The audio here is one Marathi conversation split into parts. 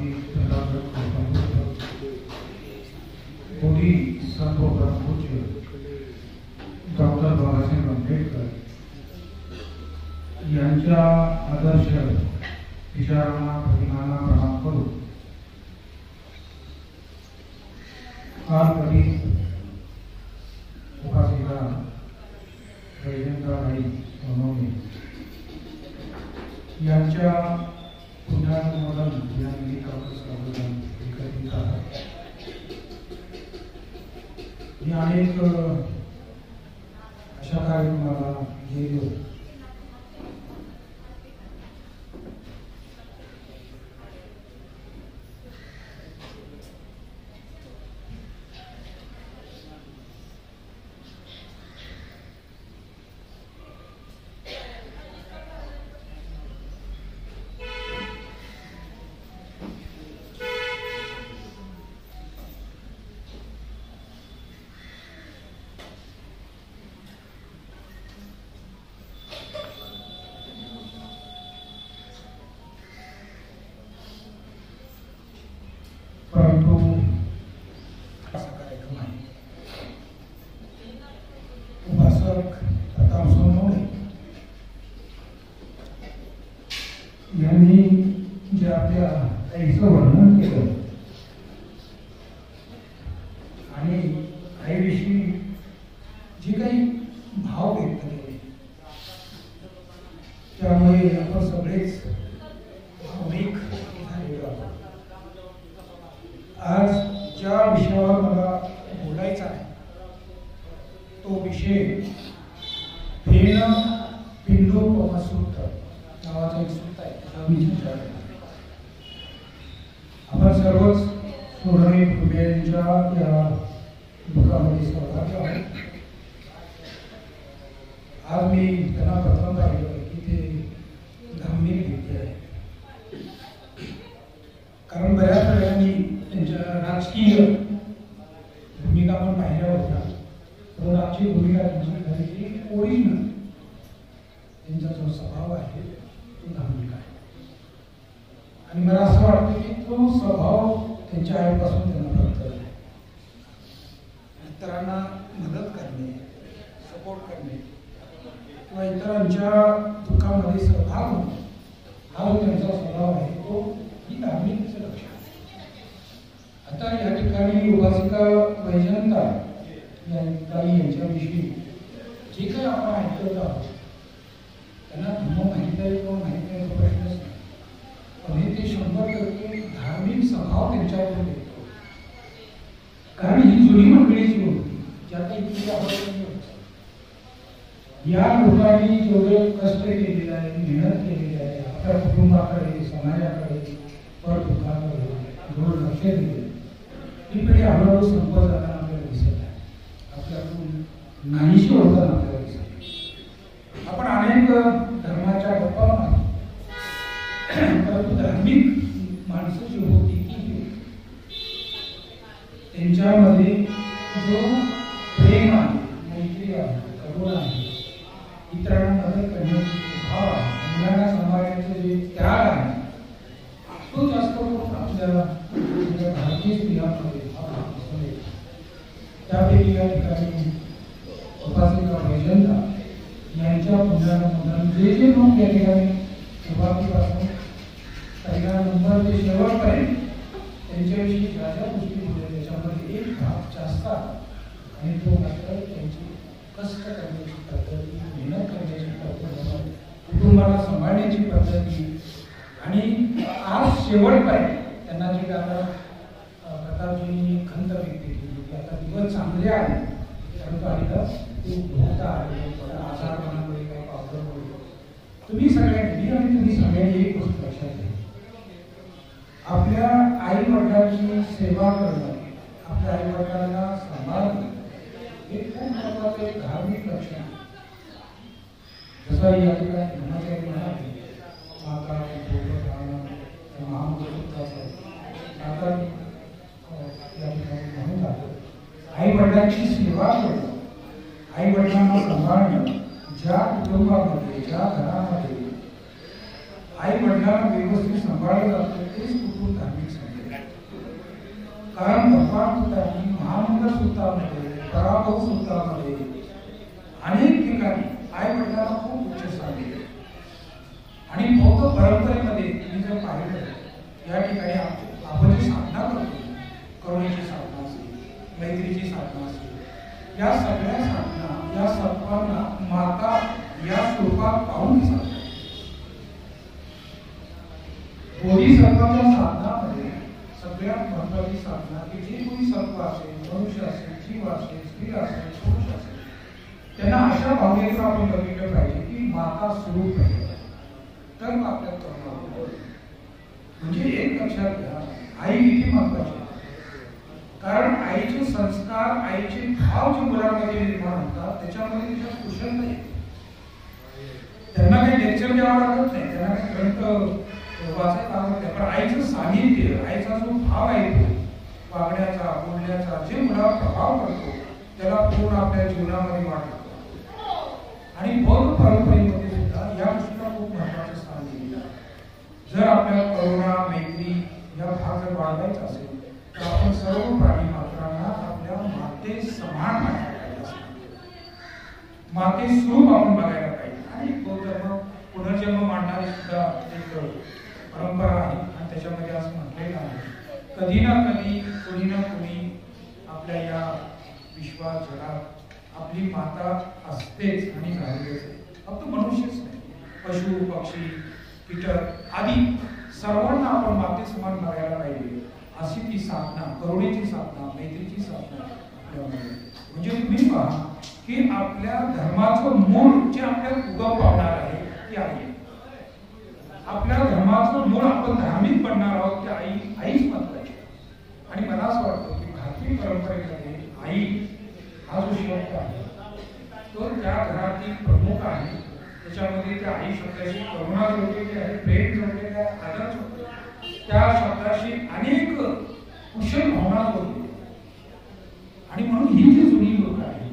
स्वामी मोदी सर्व परमपूज्य डॉक्टर बाबासाहेब आंबेडकर यांच्या आदर्श विचारांना प्रतिमांना प्रणाम करून काल कधी उपासिका वैजंताबाई सोनवणे यांच्या पुण्यानुमोदन या निमित्तानं सर्वजण एकत्रित आहात. मी अनेक अशा कार्यक्रमाला गेलो परंतु असा कार्यक्रम आहे. उपासक प्रताप सोनवणे यांनी जे आपल्या आईचं वर्णन केलं आणि आईविषयी जे काही भाव व्यक्त केले त्यामुळे आपण सगळेच भावनिक झालेलो आहोत. आज ज्या विषयावर मला बोलायचा आहे तो विषय फेन पिंडोपमसूत्र नावाचा एक सूत्र आहे. मी चर्चा करणार. आपण सर्वच सोनवणे फुलेंच्या या दुःखामध्ये सहभागी आहोत. आज मी त्यांना प्रथम पाहिलं की ते धार्मिक व्यक्ती आहे. कारण बऱ्याच वेळांनी त्यांच्या राजकीय भूमिका पण पाहिल्या होत्या. पण आजची भूमिका त्यांची झाली की ओरिजिनल त्यांचा जो स्वभाव आहे तो धार्मिक आहे. आणि मला असं वाटतं की तो स्वभाव त्यांच्या आईपासून त्यांना प्राप्त झाला. इतरांना मदत करणे, सपोर्ट करणे किंवा इतरांच्या दुःखामध्ये सहभाग होणे हा जो त्यांचा स्वभाव आहे तो ही धार्मिकतेचं लक्षण. आता या ठिकाणी उपासिका वैजंता यांच्याविषयी जे काही आपण ऐकत आहोत त्यांना धर्म माहीत आहे किंवा माहीत नाही तो प्रश्नच नाही. पण हे ते 100% धार्मिक स्वभाव त्यांच्याकडून येतो. कारण ही जुनी मंडळीची होती ज्यात इतकी आवडली होती. या लोकांनी जेवढे कष्ट केलेले आहे, मेहनत केलेली आहे, आपल्या कुटुंबाकडे, समाजाकडे, पर दुःखाकडे जेवढं लक्ष दिले ती पिढी हळूहळू संपत जाताना आपल्याला दिसत आहे. आपल्याकडून नाहीशी होताना आपल्याला दिसत आहे. आपण अनेक धर्माच्या गप्पा मारतो परंतु धार्मिक माणसं जी होती ती त्यांच्यामध्ये जो प्रेम आहे, मैत्री आहे, करुणा आहे, इतरांना मदत करण्याचा भाव आहे, मुलांना सांभाळण्याचे जे त्याग आहे तो जास्त करून आपल्याला भारतीय स्त्रियांमध्ये त्यापैकी या ठिकाणी उपासिका वैजंता यांच्या पुण्यानुमोदन जे जे लोक या ठिकाणी सुरुवातीपासून पहिला नंबर ते शेवटपर्यंत त्यांच्याविषयी ज्या ज्या गोष्टी बोलल्या त्याच्यामध्ये एक भाग जास्त आणि तो मात्र त्यांची कष्ट करण्याची पद्धती, मेहनत करण्याची पद्धती, कुटुंबाला सांभाळण्याची पद्धती आणि आज शेवटपर्यंत त्यांना जे आता प्रतापजींनी खंत व्यक्त केली की आता दिवस चांगले आहे परंतु आईला ते भोगता आहे आजारपणामुळे काही प्रॉब्लेममुळे तुम्ही सगळ्यांनी आणि तुम्ही सगळ्यांनी एक गोष्ट लक्षात घ्या. आपल्या आई वडिलांची सेवा करणं, आपल्या आई वडिलांना सांभाळणं हे खूप महत्वाचं एक धार्मिक लक्षण आहे. जसं या ठिकाणी धर्माचार्य म्हणाले माता आई वडिलांची सेवा करणं, आई वडिलांना सांभाळणं, ज्या कुटुंबामध्ये, ज्या घरामध्ये आई वडिलांना व्यवस्थित सांभाळलं जातं तेच कुटुंब धार्मिक कारण भगवान बुद्धांनी महामंगल सूत्रामध्ये, पराभव सूत्रामध्ये अनेक ठिकाणी आई वडिलांना खूप उच्च स्थान दिले. आणि बौद्ध परंपरेमध्ये मी जर पाहिलं, या ठिकाणी आपण जी साधना करतो, करुणेची साधना असेल, मैत्रीची साधना असेल, या सगळ्या साधना या सर्वांना माता या स्वरूपात पाहून साधना. बोधिसत्वाच्या साधनामध्ये सगळ्यात महत्वाची साधना की जे कोणी सत्व असेल, मनुष्य असेल, जीव असेल, स्त्री असेल, पुरुष असेल, त्यांना अशा भावनेतून आपण बघितलं पाहिजे की माता स्वरूप आहे. तर आपल्यात करुणा होईल. म्हणजे एक लक्षात घ्या, आई किती महत्वाची आहे. कारण आईचे संस्कार, आईचे भाव जे मुलांमध्ये निर्माण होतात त्याच्यामध्ये तिच्या कुशल नाही. त्यांना काही लेक्चर द्यावं लागत नाही, त्यांना काही ग्रंथ वाचायला लागत नाही, पण आईचं सानिध्य, आईचा जो भाव आहे तो वागण्याचा, बोलण्याचा, जे मुलावर प्रभाव पडतो त्याला पूर्ण आपल्या जीवनामध्ये वाटतो. आणि बौद्ध परंपरेमध्ये सुद्धा या गोष्टीला खूप महत्वाचं स्थान दिलेलं आहे. जर आपल्याला करुणा, मैत्री या भाग जर वाढवायचा असेल तर आपण सर्व प्राणी मात्रांना आपल्या माते समान मानलं पाहिजे. माते स्वरूप आपण बघायला पाहिजे. आणि बौद्ध धर्म पुनर्जन्म मांडणारी सुद्धा एक परंपरा आहे. आणि त्याच्यामध्ये असं म्हटलेलं आहे, कधी ना कधी कोणी ना कोणी आपल्या या विश्वात जगात आपली माता असतेच आणि राहिलेच. फक्त मनुष्यच नाही, पशु, पक्षी, कीटक आदी सर्वांना आपण माते समान बघायला पाहिजे. अशी ती साधना, करुणेची साधना, मैत्रीची साधना आपल्यामध्ये. म्हणजे तुम्ही पहा की आपल्या धर्माचं मूळ जे आपल्याला उगम पावणार आहे ती आई. आपल्या धर्माचं मूळ आपण धार्मिक बनणार आहोत ते आईच महत्वाची. आणि मला असं वाटतं की भारतीय परंपरेमध्ये आई हा जो शब्द आहे तो त्या घरातील प्रमुख आहे. त्याच्यामध्ये त्या आई शब्दाशी करुणा जोडलेली आहे, प्रेम जोडलेलं आहे, आदर जोडलेला आहे, त्या शब्दाशी अनेक कुशल भावना जोडलेली. आणि म्हणून ही जी जुनी लोक आहे,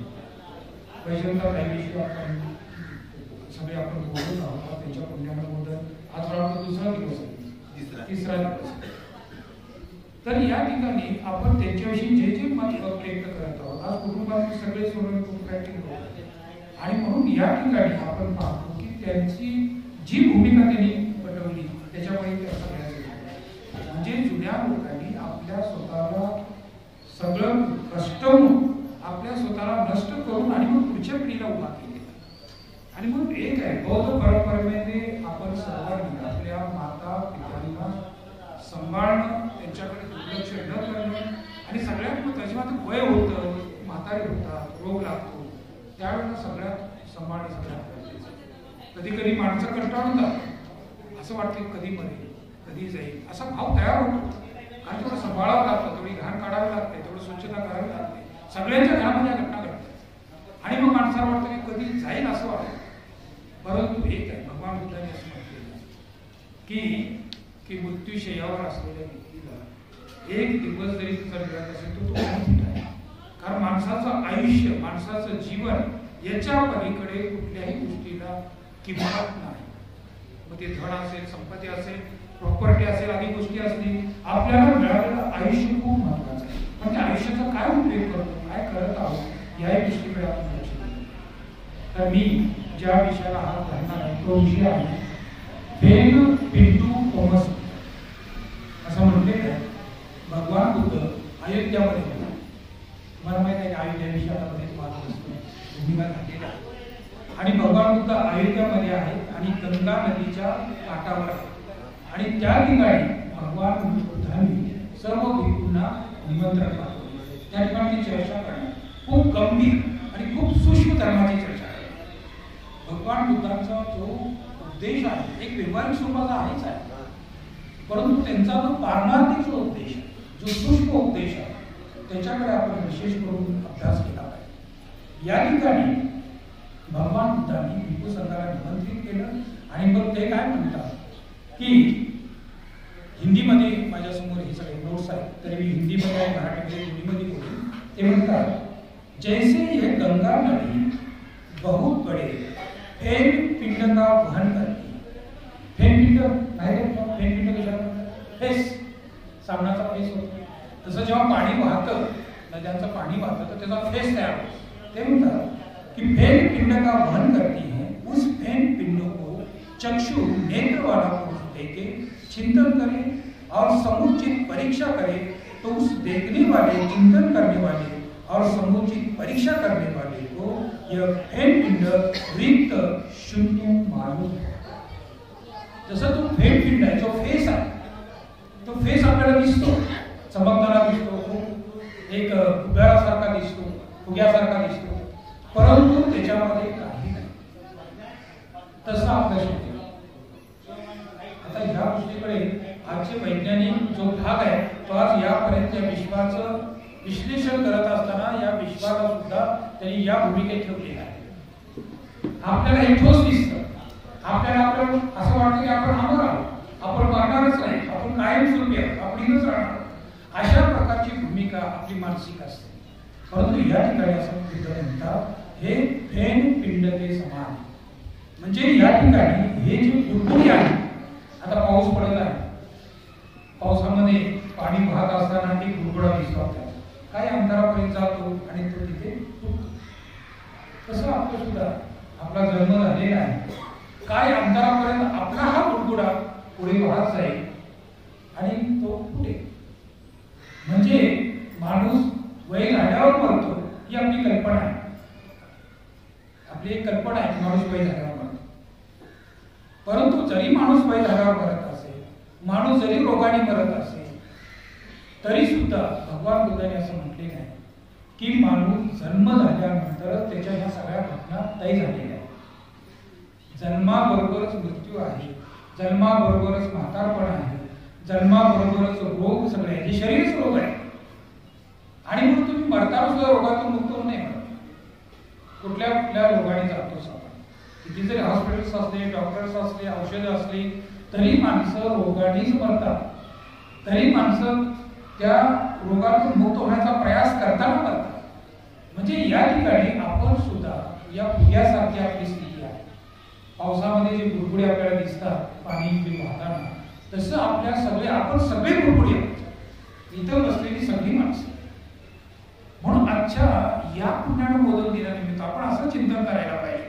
वैजंता ताईविषयी आपण सगळे आपण बोलत आहोत, त्यांच्या पुण्यामध्ये आज वाटतं दुसरा दिवस आहे, तिसरा दिवस. तर या ठिकाणी आपण त्यांच्याविषयी जे जे मत व्यक्त करत आहोत, आज कुटुंबात सगळे सोडून प्रॅक्टिकल होत. आणि म्हणून या ठिकाणी आपण पाहतो की त्यांची जी भूमिका त्यांनी पटवली त्याच्यामुळे ते असं घ्यायचं. म्हणजे जुन्या लोकांनी आपल्या स्वतःला सगळं कष्ट आपल्या स्वतःला नष्ट करून आणि मग पुढच्या पिढीला उभा केले. आणि मग एक आहे बौद्ध परंपरेमध्ये आपण सर्वांनी आपल्या माता पित्यांना सांभाळणं, त्यांच्याकडे दुर्लक्ष न करणं. आणि सगळ्यात महत्त्वाचे मात्र वय होतं, म्हातारी होतात, रोग लागतो, त्यावेळेला सगळ्यात सांभाळणं सगळ्यात गरजेचं. कधी कधी माणसं कंटाळतात, असं वाटतं कधी मरेल, कधी जाईल असा भाव तयार होतो. कारण थोडं सांभाळावं लागतं, थोडी घाण काढावी लागते, थोडं स्वच्छता करावी लागते. सगळ्यांच्या घरामध्ये घटना घडतात आणि मग माणसाला वाटतं की कधी जाईल असं वाटतं. परंतु एक आहे, भगवान बुद्धांनी असं म्हटलेलं की मृत्यूशय्यावर असलेल्या व्यक्तीला एक दिवस जरी तुझा मिळत असेल तर तो ठीक आहे. कारण माणसाचं आयुष्य, माणसाचं जीवन याच्या पलीकडे कुठल्याही गोष्टीला किंमत नाही. मग ते धन असेल, संपत्ती असेल, प्रॉपर्टी असेल, आदी गोष्टी असतील, आपल्याला मिळालेलं आयुष्य खूप महत्वाचं आहे. पण त्या आयुष्याचा काय उपयोग करतो, काय करत आहोत याही गोष्टीकडे आपण लक्ष दिलं. तर मी ज्या विषयाला हात घालणार आहे तो विषय आहे बेन पिंटू थॉमस. असं म्हणते का भगवान बुद्ध अयोध्यामध्ये होता. तुम्हाला माहिती आहे की अयोध्याविषयी आता बरेच वाद भूमिका घातलेला आहे. आणि भगवान बुद्ध अयोध्यामध्ये आहेत आणि गंगा नदीच्या काठावर आहे. आणि त्या ठिकाणी भगवान बुद्धांनी सर्व भिक्खूंना निमंत्रण पाठवले. त्या ठिकाणी चर्चा करणे खूप गंभीर आणि खूप सूक्ष्म धर्माची चर्चा करणे. भगवान बुद्धांचा जो उद्देश आहे एक व्यवहारिक स्वरूपाचा आहेच आहे, परंतु त्यांचा जो पारमार्थिक जो उद्देश आहे, जो सूक्ष्म उद्देश आहे त्याच्याकडे आपण विशेष करून अभ्यास केला पाहिजे. या ठिकाणी भगवान बुद्धांनी भिक्खू संघाला निमंत्रित केलं आणि मग ते काय म्हणतात की हिंदीमध्ये माझ्यासमोर हे सगळे नोट्स आहेत, तरी मी हिंदीमध्ये आहे, मराठीमध्ये, हिंदीमध्ये बोलून ते म्हणतात जैसे ये गंगा नदी बहुत बड़े फेन पिंड का वहन करती. फेन पिंड नाही, फेन पिंड कशाला फेस, सामनाचा फेस होतो, तसं जेव्हा पाणी वाहतं, नद्यांचं पाणी वाहतं तर त्याचा फेस तयार होतो. ते म्हणतात की फेन पिंड का वहन करती है, उस फेन पिंड को चक्षु नेत्र वाला पुरुष देखे चिंतन करे और समुचित परीक्षा करे तो उस देखने वाले, चिंतन करने वाले और समुचित परीक्षा करने वाले को यह फेन पिंड रिक्त शून्य मालूम है. जसं तो फेन पिंड आहे, जो फेस आहे, तो फेस आपल्याला दिसतो, चमकताना दिसतो, एक फुग्यासारखा दिसतो, फुग्यासारखा दिसतो, परंतु त्याच्यामध्ये काही नाही. तसं आपल्या शरीर. आता ह्या गोष्टीकडे आजचे वैज्ञानिक जो भाग आहे तो आज यापर्यंत या विश्वाचं विश्लेषण करत असताना या विश्वाला सुद्धा त्यांनी या भूमिकेत ठेवलेला आहे. आपल्याला हे ठोस दिसतं, आपल्याला असं वाटतं की आपण अमर आहोत, आपण मरणारच नाही, आपण कायमस्वरूपी आहोत, आपण इथंच राहणार. अशा प्रकारची भूमिका आपली मानसिक असते. परंतु या ठिकाणी असं म्हणतात हे फेन पिंड के समान. म्हणजे या ठिकाणी हे जे बुडबुडी आहे, आता पाऊस पडत आहे, पावसामध्ये पाणी वाहत असताना एक बुडबुडा दिसतो आपल्याला, काय अंतरापर्यंत जातो आणि तो तिथे तुटतो. तसं आपलं सुद्धा आपला जन्म झालेला आहे, काय अंतरापर्यंत आपला हा बुडबुडा पुढे वाहत जाईल आणि तो पुढे. म्हणजे माणूस वय झाल्यावर मरतो ही आपली कल्पना आहे, आपली एक कल्पना आहे की माणूस वय झाल्यावर मरतो. परंतु जरी माणूस वय झाल्यावर मरत असेल, माणूस जरी रोगाने मरत असेल, तरी सुद्धा भगवान बुद्धाने असं म्हटलेलं आहे की माणूस जन्म झाल्यानंतर त्याच्या ह्या सगळ्या घटना तय झालेल्या आहेत. जन्माबरोबरच मृत्यू आहे, जन्माबरोबरच म्हातारपण आहे, जन्माबरोबरच रोग सगळे आहे, हे शरीरच रोग आहे. आणि मग तुम्ही मरताना सुद्धा रोगातून मुक्त होऊ नये. कुठल्या कुठल्या रोगाने जातोच आपण. किती जरी हॉस्पिटल्स असले, डॉक्टर्स असले, औषधं असली, तरी माणसं रोगानेच मरतात. तरी माणसं त्या रोगातून मुक्त होण्याचा प्रयास करताना मरतात. म्हणजे या ठिकाणी आपण सुद्धा या फुग्यासारखी आपली स्थिती आहे. पावसामध्ये जे बुडबुडे आपल्याला दिसतात पाणी वाहताना, तसं आपण सगळे बुडबुडे आहोत, इथं बसलेली सगळी माणसं. म्हणून आजच्या या पुण्यानं बोधन दिनानिमित्त आपण असं चिंतन करायला पाहिजे.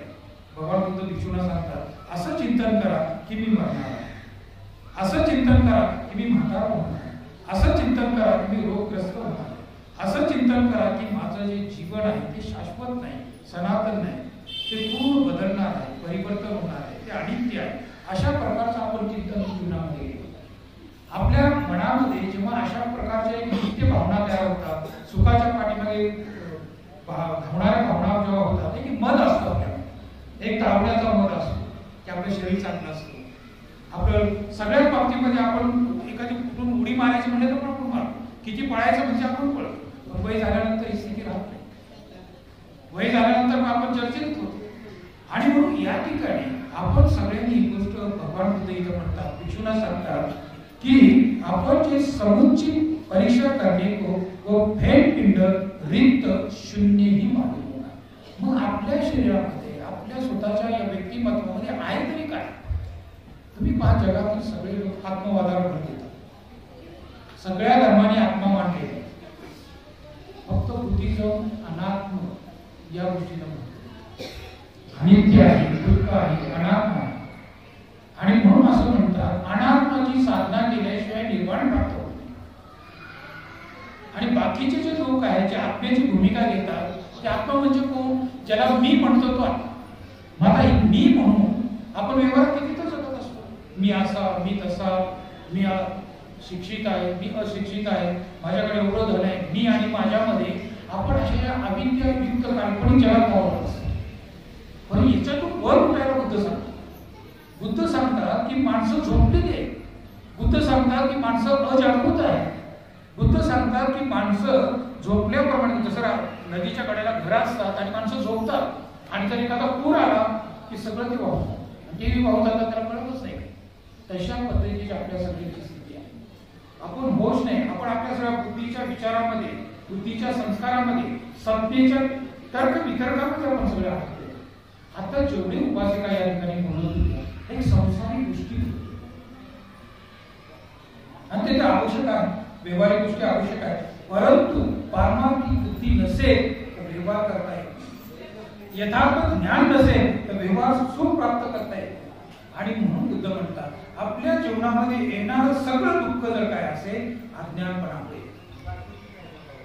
भगवान बुद्ध भिक्षूंना सांगतात असं चिंतन करा की मी मरणार आहे, असं चिंतन करा की मी म्हातारा होणार आहे, असं चिंतन करा की मी रोगग्रस्त होणार आहे, असं चिंतन करा की माझं जे जीवन आहे ते शाश्वत नाही, सनातन नाही, ते पूर्ण बदलणार आहे, परिवर्तन होणार आहे, ते अनित्य आहे. अशा प्रकारचं आपण चिंतन जीवनामध्ये केलं. आपल्या मनामध्ये जेव्हा अशा प्रकारच्या एक नित्य भावना तयार होतात, सुखाच्या पाठीमागे धावणाऱ्या भावना जेव्हा होतात, एक मद असतो आपल्याला, एक धावण्याचा मद असतो की आपलं शरीर चांगलं असतं. आपलं सगळ्याच बाबतीमध्ये आपण एखादी कुठून उडी मारायची म्हणजे तर आपण मारतो, किती पळायचं म्हणजे आपण पळतो. पण वय झाल्यानंतर ही स्थिती राहत नाही. वय झाल्यानंतर आपण चर्चेत होतो. आणि म्हणून या ठिकाणी आपण सगळ्यांनी ही गोष्ट भगवान बुद्ध इथं म्हणतात, भिक्षूंना सांगतात कि आपण जे समुचित परीक्षा करने को वो फेन पिंड रिक्त शून्य ही मालूम होणार. मग आपल्या शरीरामध्ये, आपल्या स्वतःच्या या व्यक्तिमत्वामध्ये आहे तरी काय? तुम्ही पहा, जगातील सगळे लोक आत्मवादावर भर देतात, सगळ्या धर्माने आत्मा मानले, फक्त बुद्धिझम अनात्म या गोष्टीला म्हणतो. अनित्य आहे, दुःख आहे, अनात्म आहे. आणि म्हणून असं म्हणतात अनात्माची साधना केल्याशिवाय निर्वाण प्राप्त होत नाही. आणि बाकीचे जे लोक आहेत जे आत्म्याची भूमिका घेतात, ते आत्मा म्हणजे कोण? ज्याला मी म्हणतो तो आत्मा. मग आता मी म्हणून आपण व्यवहार किती तर जगत असतो. मी असा, मी तसा, मी शिक्षित आहे, मी अशिक्षित आहे, माझ्याकडे एवढं धन आहे, मी आणि माझ्यामध्ये आपण अशा अविद्यायुक्त काल्पनिक जगात वावरत असतो. पण याच्यातून वर उठायला बुद्ध सांगतात. बुद्ध सांगतात की माणसं झोपलेली आहे. बुद्ध सांगतात की माणसं अजागृत आहे. बुद्ध सांगतात की माणसं झोपल्याप्रमाणे, जसं नदीच्या कडेला घरं असतात आणि माणसं झोपतात आणि जर एखादा पूर आला की सगळं ते वाहून जातात. ते वाहून जातात त्याला कळतच नाही. तशा पद्धतीची आपल्या सगळ्यांची स्थिती आहे. आपण होश नाही, आपण आपल्या सगळ्या बुद्धीच्या विचारामध्ये, बुद्धीच्या संस्कारामध्ये, संज्ञेच्या तर्क वितर्कामध्ये आपण सगळे आहोत. आता जेवढे उपासिका या ठिकाणी बोलत होते एक संसारिक गोष्टी आणि ते तर आवश्यक आहे. व्यवहारिक गोष्टी आवश्यक आहेत, परंतु पारमार्थिक बुद्धी नसेल तर व्यवहार करता येत नाही, यथार्थ ज्ञान नसेल तर व्यवहार सुख प्राप्त करता येत. आणि म्हणून बुद्ध म्हणतात आपल्या जीवनामध्ये येणारं सगळं दुःख जर काय असेल अज्ञानपणामुळे,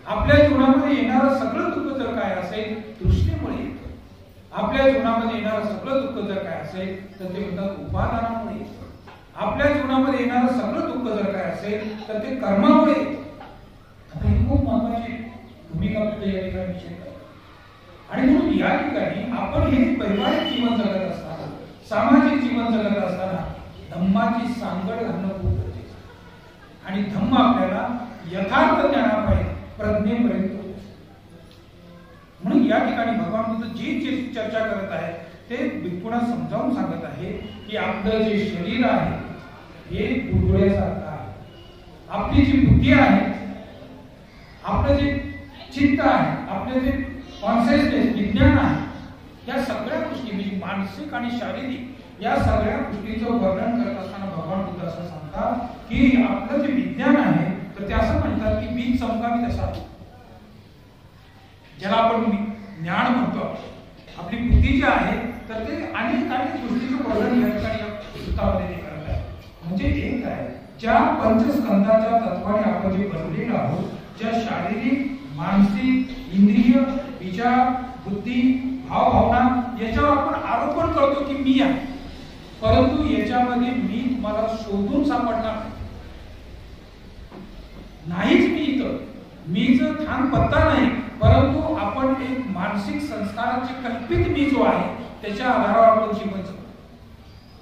आपल्या जीवनामध्ये येणारं सगळं दुःख जर काय असेल तृष्णेमुळे येतं, आपल्या जीवनामध्ये येणारं सगळं दुःख जर काय असेल तर ते म्हणतात उपादानामुळे येतं, आपल्या जीवनामध्ये येणारं सगळं दुःख जर काय असेल तर ते कर्मामुळे येतं. आता ही खूप महत्वाची भूमिका बुद्ध या ठिकाणी निश्चित करतात. आणि म्हणून या ठिकाणी आपण हे वैवाहिक जीवन जगत असताना, सामाजिक जीवन जगत असताना धम्माची सांगड घालणं खूप गरजेचं आहे. आणि धम्म आपल्याला यथार्थ ज्ञानापर्यंत, प्रज्ञेपर्यंत. म्हणून या ठिकाणी भगवान बुद्ध जी चर्चा करत आहे ते पुन्हा समजावून सांगत आहे की आपलं जे शरीर आहे हे गुडगुड्यासारखं आहे, आपली जी बुद्धी आहे, आपलं जे चित्त आहे, आपले जे कॉन्शियसनेस विज्ञान आहे, या सगळ्या गोष्टी म्हणजे मानसिक आणि शारीरिक या सगळ्या गोष्टींचं वर्णन करत असताना भगवान बुद्ध असं सांगतात की आपलं जे विज्ञान आहे तर ते असं म्हणतात की बीज चमकावी तसा, ज्याला आपण ज्ञान म्हणतो, आपली बुद्धी जी आहे तर ते अनेक गोष्टीचं वर्णन या ठिकाणी पुस्तकामध्ये ते करत आहे. म्हणजे एक आहे ज्या पंचस्कंधाच्या तत्वाने आपण जे बनलेलो आहोत, ज्या शारीरिक, मानसिक, इंद्रिय, विचार, बुद्धी, भावभावना याच्यावर आपण आरोपण करतो की मी आहे, परंतु याच्यामध्ये मी तुम्हाला शोधून सापडणार नाहीच. मी इथं मीचं ठाम पत्ता नाही, परंतु आपण एक मानसिक संस्काराचे कल्पित मी जो आहे त्याच्या आधारावर आपण जीवन जगतो.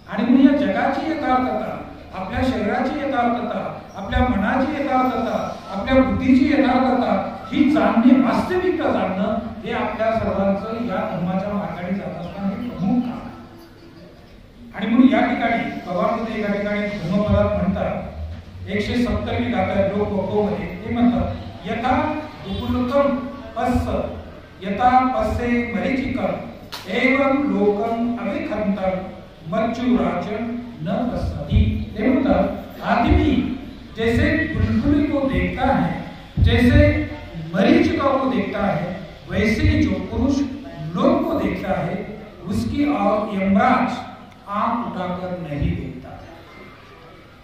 आणि म्हणून या जगाची यथार्थता, आपल्या शरीराची यथार्थता, आपल्या मनाची यथार्थता, आपल्या बुद्धीची यथार्थता ही जाणणे, वास्तविकता जाणणं हे आपल्या सर्वांचं या धर्माच्या मार्गाने जात असताना हे प्रमुख काम आहे. आणि म्हणून या ठिकाणी भगवान बुद्ध एका ठिकाणी धर्मपदात म्हणतात 170वी गाथा लोक मध्ये ते म्हणतात यथा दुकुलकम पस्स यथा पस्से मरीचिकम एवं लोकम अविखंतम मच्चुराचन न पस्सति. ते म्हणतात आदमी जैसे बुलबुली को देखता है, जैसे मरीचिका को देखता है, वैसे जो पुरुष लोक को देखता है उसकी और यमराज आंख उठाकर नहीं देखता.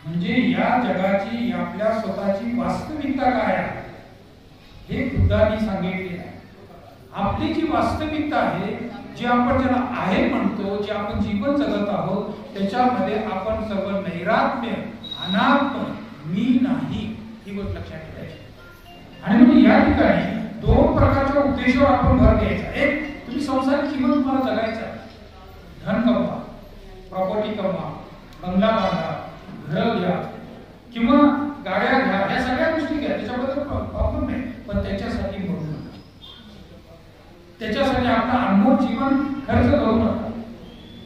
म्हणजे या जगाची, आपल्या स्वतःची वास्तविकता काय आहे हे बुद्धांनी सांगितलेलं आहे. आपली जी वास्तविकता आहे, जे आपण ज्याला आहे म्हणतो, जे आपण जीवन जगत आहोत, त्याच्यामध्ये आपण सर्व नैरात्म्य, अनात्म, मी नाही ही गोष्ट लक्षात ठेवायची. आणि म्हणून या ठिकाणी दोन प्रकारच्या उद्देशावर आपण भर द्यायचा. एक, तुम्ही संसारिक जीवन तुम्हाला जगायचं आहे, धन कमवा, प्रॉपर्टी कमवा, बंगला बांधा, घर घ्या किंवा गाड्या घ्या, या सगळ्या गोष्टी घ्या, त्याच्याबद्दल प्रॉब्लेम नाही, पण त्याच्यासाठी म्हणू नका, त्याच्यासाठी आपलं अनमोल जीवन खर्च करू नका.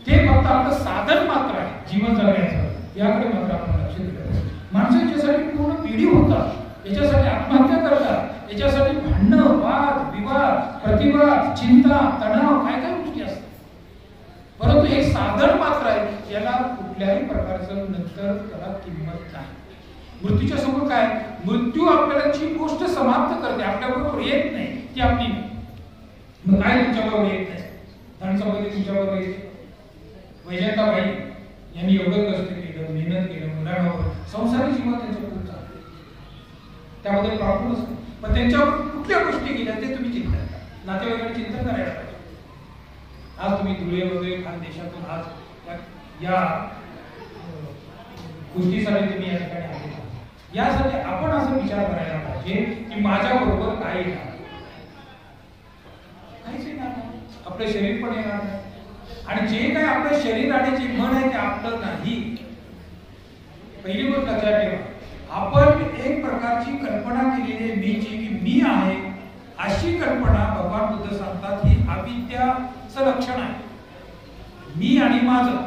ते फक्त आपलं साधन मात्र आहे जीवन जगण्याचं, याकडे मात्र आपण लक्ष दिलं पाहिजे. माणसं याच्यासाठी पूर्ण पिढी होतात, याच्यासाठी आत्महत्या करतात, याच्यासाठी भांडणं, वाद विवाद, प्रतिवाद, चिंता, तणाव, काय काय गोष्टी असतात. परंतु हे साधन मात्र आहे, याला कुठल्याही प्रकारचं नंतर त्याला किंमत नाही. मृत्यूच्या समोर काय, मृत्यू आपल्याला जी गोष्ट समाप्त करते, आपल्याबरोबर येत नाही ती आपली. मग काय तुमच्याबरोबर येत नाही, धनसंपत्ती तुमच्याबरोबर येते. वैजयंताबाई यांनी एवढं कष्ट केलं, मेहनत केलं, मुलांवर संसारिक जीवन त्यांच्या खूप चालते, त्यामध्ये प्रॉब्लेम असतो. पण त्यांच्यावर कुठल्या गोष्टी गेल्या ते तुम्ही चिंता करा, नातेवाईकांनी चिंता करायला पाहिजे. आज तुम्ही धुळेमध्ये खान देशातून आज या गोष्टीसाठी तुम्ही या ठिकाणी आले, यासाठी आपण असं विचार करायला पाहिजे की माझ्या बरोबर काय येणार, काहीच येणार नाही, आपलं शरीर पण येणार नाही. आणि जे काय आपलं शरीर आणि जे मन आहे ते आपलं नाही. पहिली गोष्ट लक्षात ठेवा, आपण एक प्रकारची कल्पना केलेली आहे मीची, की मी आहे अशी कल्पना भगवान बुद्ध सांगतात ही अविद्याचं लक्षण आहे. मी आणि माझं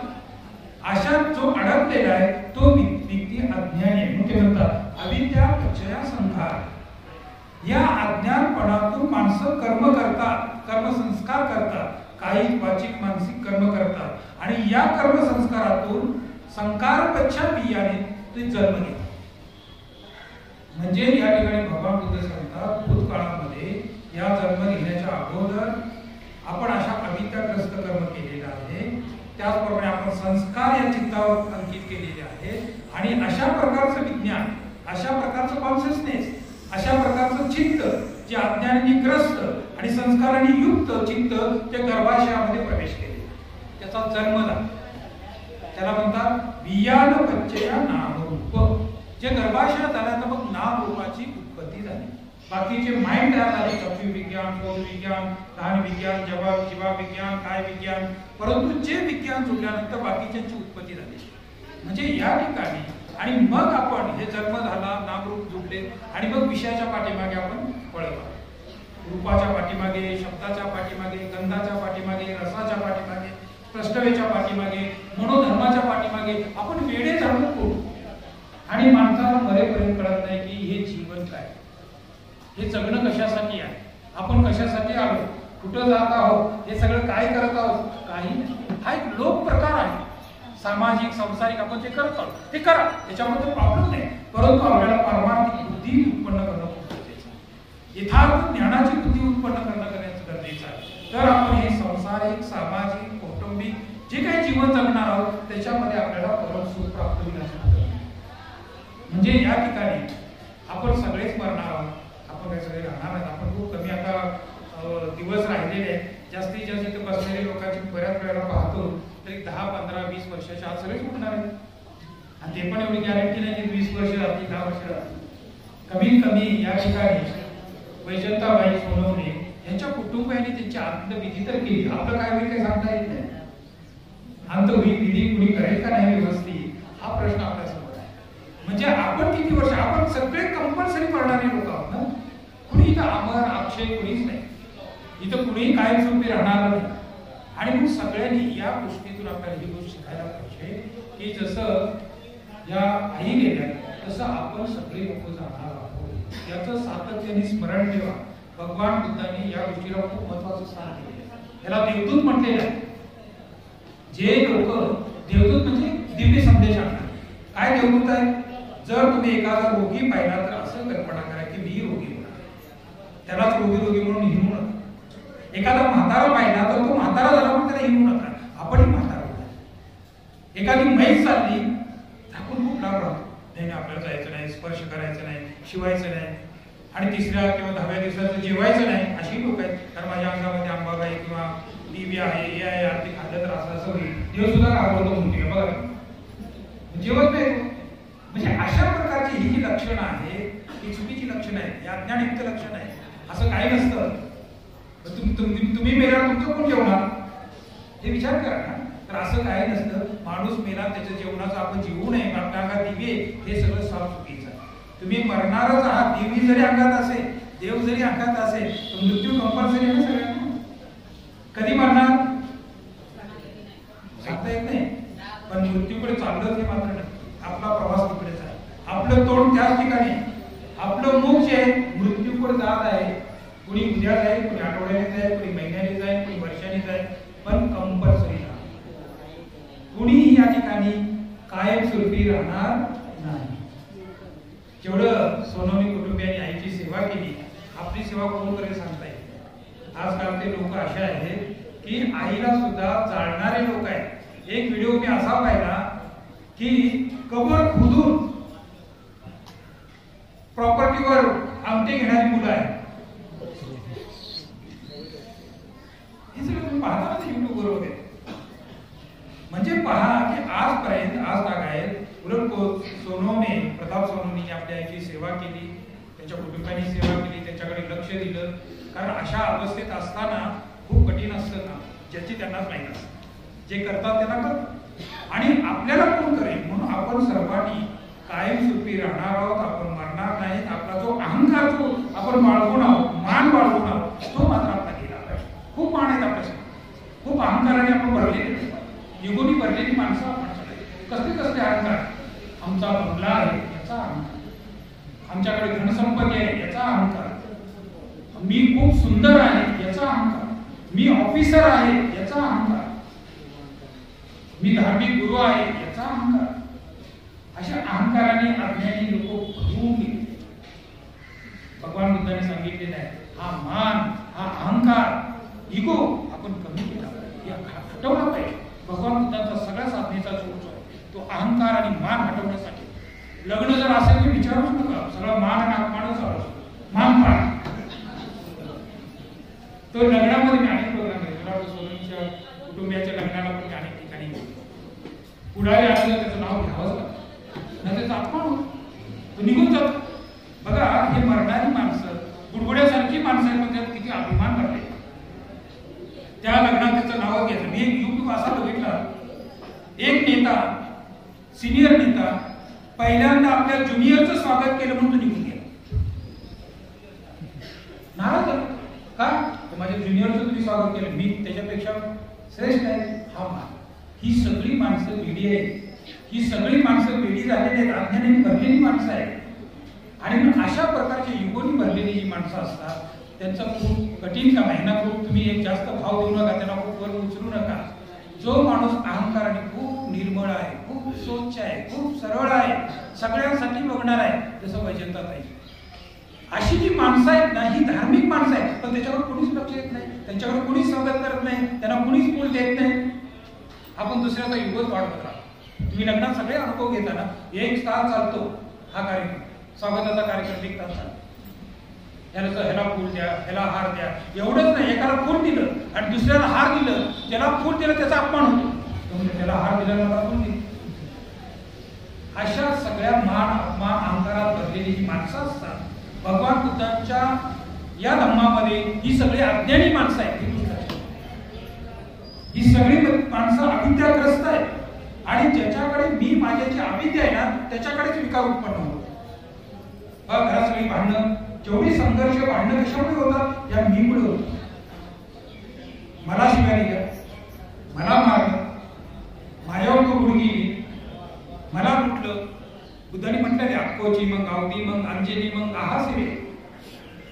अशा जो अडकलेला आहे तो व्यक्ती अज्ञानी आहे. मग ते म्हणतात अविद्या प्रचया संघार. या अज्ञानपणातून माणसं कर्म करतात, कर्मसंस्कार करतात, कायिक वाचिक मानसिक कर्म करतात आणि या कर्मसंस्कारातून संकार पच्छा बियाणे ते जन्म घेतात. म्हणजे या ठिकाणी भगवान बुद्ध सांगतात भूतकाळामध्ये या जन्म घेण्याच्या अगोदर आपण अशा अविद्याग्रस्त कर्म केलेलं आहे, त्याचप्रमाणे आपण संस्कार या चित्तावर अंकित केलेले आहेत आणि अशा प्रकारचं विज्ञान, अशा प्रकारचं कॉन्शियसनेस, अशा प्रकारचं चित्त जे अज्ञानाने ग्रस्त आणि संस्काराने युक्त चित्त ते गर्भाशयामध्ये प्रवेश केले, त्याचा जन्म झाला. त्याला म्हणतात वियान पच्चया नामरूप. जे गर्भाशयात झाला तर मग नामरूपाची उत्पत्ती झाली. बाकीचे माइंड तयार झाले, चक्षु विज्ञान, बोध विज्ञान, लहान विज्ञान, जीवा विज्ञान, काय विज्ञान, परंतु जे विज्ञान सुटल्यानंतर बाकीच्यांची उत्पत्ती झाली. म्हणजे या ठिकाणी आणि मग आपण हे जन्म झाला, नामरूप जुडले आणि मग विषयाच्या पाठीमागे आपण पळतो. रूपाच्या पाठीमागे, शब्दाच्या पाठीमागे, गंधाच्या पाठीमागे, रसाच्या पाठीमागे, प्रष्टवेच्या पाठीमागे, मनोधर्माच्या पाठीमागे आपण वेडे झालो खूप. आणि माणसाला मरेपर्यंत कळत नाही की हे जीवन काय, हे जगणं कशासाठी आहे, आपण कशासाठी आलो, कुठं जात आहोत, हे सगळं काय करत आहोत, काही नाही. हा एक लोक प्रकार आहे, सामाजिक संसारिक आपण जे करत आहोत ते करा, त्याच्यामध्ये प्रॉब्लेम नाही. परंतु आपल्याला परमार्थिक बुद्धी उत्पन्न करणं खूप गरजेचं आहे. यथार्थ ज्ञानाची बुद्धी उत्पन्न करणं गरजेचं आहे. तर आपण हे संसारिक, सामाजिक, कौटुंबिक जे काही जीवन जगणार आहोत त्याच्यामध्ये आपल्याला परम सुख प्राप्त होईल. म्हणजे या ठिकाणी आपण सगळेच मरणार आहोत, आपण काही सगळे राहणार आहेत. आपण खूप कमी आता दिवस राहिलेले आहेत. जास्तीत जास्त इथे बसलेले लोकांची बऱ्याच वेळेला पाहतो तरी 10, 15, 20 वर्षाच्या आत सगळेच उठणार आहेत. आणि ते पण एवढी गॅरंटी नाही की 20 वर्ष राहतील, 10 वर्ष राहतील. कमीत कमी या ठिकाणी वैजंताबाई सोनवणे यांच्या कुटुंबियांनी त्यांची अंत्यविधी तर केली. आपलं काय होईल काही सांगता येत नाही. अंत्यविधी कुणी करेल का नाही व्यवस्थित, हा प्रश्न आपल्यासमोर आहे. म्हणजे आपण किती वर्ष, आपण सगळे कंपल्सरी पडणारे लोक आहोत ना. कुणी इथं अमर, अक्षय कुणीच नाही. इथं कुणीही कायमस्वरूपी राहणार नाही. आणि मग सगळ्यांनी या गोष्टीतून आपल्याला ही गोष्ट शिकायला पाहिजे की जसं या आई गेल्या तसं आपण सगळे लोक जाणार आहोत. याचं सातत्याने स्मरण ठेवा. भगवान बुद्धांनी या गोष्टीला खूप महत्वाचं स्थान दिले. याला देवदूत म्हटलेलं आहे. जे लोक देवदूत म्हणजे दिव्य संदेश आणणार. काय देवदूत आहे? जर तुम्ही एखादा रोगी पाहिला तर असं कल्पना करा की मी रोगी होणार, त्यालाच रोगी म्हणून हिणू नका. एखादा म्हातारा पाहिला तर तो म्हातारा झाला म्हणून त्याला हिणू नका, आपणही म्हातारा होणार. एखादी म्हैस चालली आपण खूप लांब राहतो, नाही आपल्याला जायचं नाही, स्पर्श करायचं नाही, शिवायचं नाही, आणि 3ऱ्या किंवा 10व्या दिवसाचं जेवायचं नाही, अशी लोक आहेत. कारण माझ्या अंगामध्ये आंबा आहे किंवा टीव्ही आहे, हे आहे, आरती खाल्लं तर असं होईल, देव सुद्धा घाबरतो म्हणते बघा, जेवत नाही. म्हणजे अशा प्रकारची ही जी लक्षणं आहे ही चुकीची लक्षणं आहेत, ही अज्ञानयुक्त लक्षण आहे. असं काही नसतं. तुम्ही मेल्यावर तुमचं कोण जेवणार हे विचार करा ना. तर असं काही नसतं. माणूस मेला त्याच्या जेवणाचं आपण जीवू नये, आपल्या दिवे हे सगळं साफ चुकीचं आहे. तुम्ही मरणारच आहात. देवी जरी अंगात असेल, देव जरी अंगात असेल तर मृत्यू कंपल्सरी आहे ना सगळ्यांना. कधी मरणार सांगता येत नाही, पण मृत्यूकडे चाललं ते मात्र नक्की. आपला प्रवास तिकडेच आहे. आपलं तोंड त्याच ठिकाणी, आपलं मुख जे आहे मृत्यूकडे जात आहे. कुणी उद्या जाईल, कुणी आठवड्याने जाईल, कुणी महिन्याने जाईल, कुणी वर्षाने जाईल, पण कंपल्सरी राहा. कुणीही या ठिकाणी कायमस्वरूपी राहणार नाही. जेवढं सोनवणी कुटुंबियांनी आईची सेवा केली, आपली सेवा कोण करेल सांगता येईल. आजकाल ते लोक असे आहेत की आईला सुद्धा जाळणारे लोक आहेत. एक व्हिडिओ मी असा पाहिला की कबर खोदून प्रॉपर्टीवर अंगठे घेणारी मुलं आहेत. हे सगळं तुम्ही पाहता ना युट्यूबवर वगैरे. म्हणजे पहा की आजपर्यंत आज तागायत उलट सोनवणे, प्रताप सोनवणे आपल्या आईची सेवा केली, त्यांच्या कुटुंबाने सेवा केली, त्यांच्याकडे लक्ष दिलं. कारण अशा अवस्थेत असताना खूप कठीण असतं ना, ज्याची त्यांनाच माहीत असतं. जे करतात त्यांना करतात आणि आपल्याला कोण करेल. म्हणून आपण सर्वांनी कायमस्वरूपी राहणार आहोत, आपण मरणार नाही. आपला जो अहंकार जो आपण बाळगून आहोत, मान बाळगून आहोत, तो मात्र आपला गेला पाहिजे. खूप मान आहेत आपल्यासाठी, खूप अहंकाराने आपण भरलेले, निगुणी भरलेली माणसं आपण. कसले कसले अहंकार. आमचा बंगला आहे याचा अहंकार, आमच्याकडे धनसंपत्ती आहे याचा अहंकार, मी खूप सुंदर आहे याचा अहंकार, मी ऑफिसर आहे याचा अहंकार, मी धार्मिक गुरु आहे याचा अहंकार. अशा अहंकाराने अज्ञानी लोक भरून गेले. भरलेला आहे. हा मान, हा अहंकार, इगो आपण कमी केला पाहिजे, हटवला पाहिजे. भगवान बुद्धांचा सगळ्या साधनेचा सोर्स आहे तो अहंकार आणि मान हटवण्यासाठी. लग्न जर असेल तर विचारूच नका, सगळा मान आणि अपमानच आला, मान पान. तो लग्नामध्ये मी अनेक प्रोग्राम केले, सोनमच्या कुटुंबियाच्या लग्नाला पण अनेक ठिकाणी पुढारी आलेलं त्याचं नाव घ्यावंच लागतं ना, त्याचा अपमान होतो, तो निघून जातो. बघा हे मरणारी माणसं, बुडबुड्यासारखी माणसं आहेत, म्हणजे किती अभिमान वाटते. त्या लग्नात त्याचं नाव घ्यायचं. मी एक युट्यूब असा बघितला, एक नेता, सिनियर नेता पहिल्यांदा आपल्या ज्युनियरचं स्वागत केलं म्हणून तो निघून गेला. नाराज झाला का? माझ्या ज्युनियरचं तुम्ही स्वागत केलं, मी त्याच्यापेक्षा श्रेष्ठ आहे. हा मान. ही सगळी माणसं वेडी आहेत, ही सगळी माणसं वेडी झालेली आहेत, अज्ञानाने भरलेली माणसं आहेत. आणि मग अशा प्रकारची युगोनी भरलेली जी माणसं असतात त्यांचं खूप कठीण काम आहे ना. खूप तुम्ही एक जास्त भाव देऊ नका, त्यांना खूप वर उचलू नका. जो माणूस अहंकाराने खूप निर्मळ आहे, खूप स्वच्छ आहे, खूप सरळ आहे, सगळ्यांसाठी बघणार आहे, जसं वैजंतात आहे, अशी जी माणसं आहेत ना, ही धार्मिक माणसं आहेत, पण त्याच्यावर कोणीच लक्ष देत नाही, त्यांच्यावर कोणीच स्वागत करत नाही, त्यांना कोणीच बोल देत नाही. आपण दुसऱ्याचा युगच वाढवत राहतो. तुम्ही लग्नात सगळे अनुभव घेताना 1 तास चालतो हा कार्यक्रम, स्वागताचा कार्यक्रम 1 तास चालतो. ह्याला फूल द्या, ह्याला हार द्या, एवढंच नाही, एकाला फूल दिलं आणि दुसऱ्याला हार दिलं, त्याला फूल दिलं त्याचा अपमान होतो, त्याला हार दिला मला फूल दिलं. अशा सगळ्या मान अपमान अहंकारात भरलेली जी माणसं असतात, भगवान बुद्धांच्या या धम्मामध्ये ही सगळी अज्ञानी माणसं आहेत. ही सगळी माणसं अविद्याग्रस्त आहेत आणि ज्याच्याकडे मी माझ्याची अविद्या आहे ना, त्याच्याकडेच विकार उत्पन्न होतो. घरात सगळी भांडणं, जेवढी संघर्ष भांडणं कशामुळे होतात, या मीमुळे होतं. मला शिव्या दिल्या, मला मारलं, माझ्यावर तो गुडगी, मला लुटलं. बुद्धांनी म्हटलं अक्कोची मग गावती मग अंजेली मग आहासिरे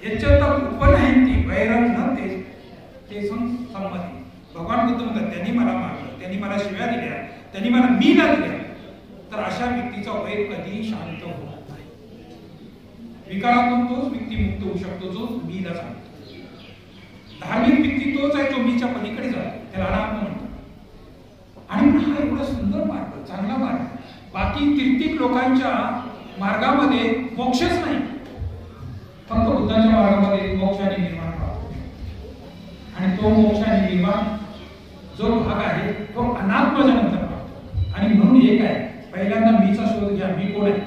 याच्यात उपनयंती वैरम न ते संमती. भगवान बुद्ध म्हणतात त्यांनी मला मारलं, त्यांनी मला शिव्या दिल्या, त्यांनी मला मीला दिल्या, तर अशा व्यक्तीचा वैर कधी शांत होत नाही. विकारातून तोच व्यक्ती मुक्त होऊ शकतो जो मीला सांगतो. धार्मिक व्यक्ती तोच आहे जो मीच्या पलीकडे जातो, त्याला अनात्म म्हणतो. आणि हा एवढा सुंदर मार्ग, चांगला मार्ग. बाकी तीर्थिक लोकांच्या मार्गामध्ये मोक्षच नाही, फक्त बुद्धांच्या मार्गामध्ये मोक्ष आणि निर्माण प्राप्त. आणि तो मोक्ष आणि निर्माण जो भाग आहे तो अनात्माच्या नंतर प्राप्त. आणि म्हणून एक आहे, पहिल्यांदा मीचा शोध घ्या, मी कोण आहे.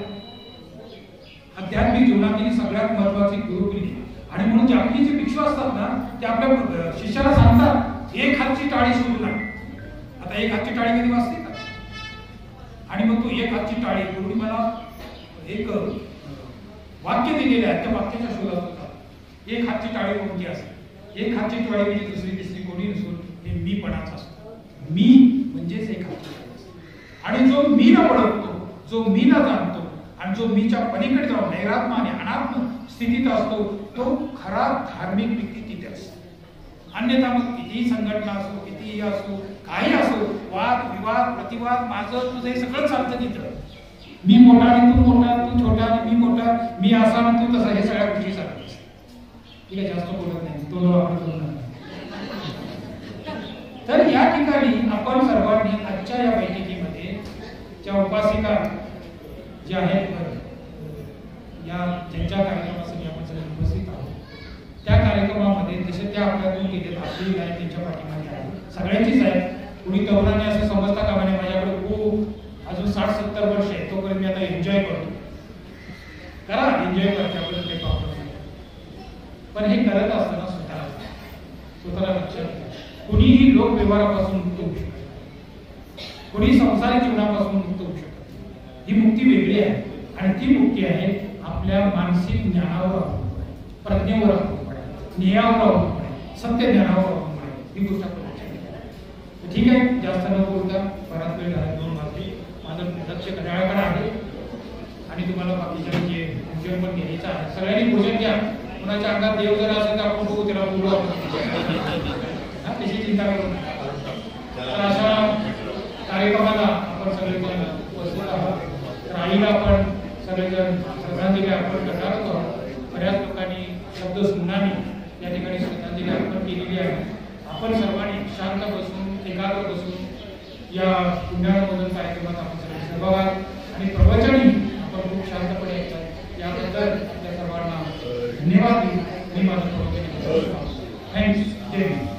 आध्यात्मिक जीवनातील सगळ्यात महत्वाची गुरुकिल्ली. आणि म्हणून जे आपली जे भिक्षू असतात ना, ते आपल्या शिष्याला सांगतात एक हातची टाळी शोधू नका. आता एक हातची टाळी कधी वाजते का? आणि मग तो एक हातची टाळी पूर्वी मला एक वाक्य दिलेले आहे, त्या वाक्याच्या शोधात होता. एक हातची टाळी कोणती असते? एक हातची टाळी म्हणजे दुसरी तिसरी कोणी नसून हे मीपणाचा असतो. मी म्हणजेच एक हातची टाळी असते. आणि जो मीला ओळखतो, जो मीला जाणतो आणि जो मीच्या पलीकडे जाऊन नैरात्म आणि अनात्म स्थितीत असतो, तो खरा धार्मिक व्यक्ती तिथे असतो. अन्यथा मग कितीही संघटना असो, कितीही असो, काही असो, वाद विवाद प्रतिवाद, माझं तुझं हे सगळं चालतं तिथं. मी मोठा आणि तू मोठा, तू छोटा आणि मी मोठा, मी असा आणि तू तसा, हे सगळ्या गोष्टी चालत. ठीक आहे, जास्त बोलत नाही, तो आपण. तर या ठिकाणी आपण सर्वांनी आजच्या या बैठकीमध्ये ज्या उपासिका ज्या आहेत, या ज्यांच्या कार्यक्रमासाठी आपण सगळे उपस्थित आहोत, त्या कार्यक्रमामध्ये जसे त्या आपल्यातून गेले, आपली गाणी त्यांच्या पाठीमागे आहे, सगळ्यांचीच आहे. कुणी तरुणाने असं समजता का म्हणे माझ्याकडे खूप अजून 60-70 वर्ष आहे, तोपर्यंत मी आता एन्जॉय करतो. करा, एन्जॉय करा, त्याबद्दल काही प्रॉब्लेम नाही. पण हे करत असताना स्वतःला लक्षात घ्या, कुणीही लोक व्यवहारापासून मुक्त होऊ शकत, कुणी संसारिक जीवनापासून मुक्त होऊ शकत. ही मुक्ती वेगळी आहे आणि ती मुक्ती आहे आपल्या मानसिक ज्ञानावर अवलंबून, प्रज्ञेवर अवलंबून, ज्ञानावर अवलंबून, सत्य ज्ञानावर अवलंबून. ही गोष्ट आपण लक्षात घ्या. ठीक आहे, जास्त न बोलता, बराच वेळ झाला, 2 वाजले, माझं लक्ष घड्याळाकडे आहे आणि तुम्हाला बाकीच्या जे भोजन पण घ्यायचं आहे. सगळ्यांनी भोजन घ्या. कुणाच्या अंगात देव जर असेल तर आपण बघू, त्याला बोलू आपण, त्याची चिंता करू नका. तर अशा कार्यक्रमाला आपण सगळेजण उपस्थित आहोत. तर आईला आपण सगळेजण श्रद्धांजली अर्पण करणार आहोत. बऱ्याच लोकांनी शब्द सुमनाने झालेली आहे. आपण सर्वांनी शांत बसून एकाग्र बसून या पुण्याळमधून कार्यक्रमात आपण सर्व सहभाग आणि प्रवचनही आपण खूप शांतपणे ऐकतात याबद्दल आपल्या सर्वांना धन्यवाद. मी माझं प्रवचन थँक्स. जय हिंद.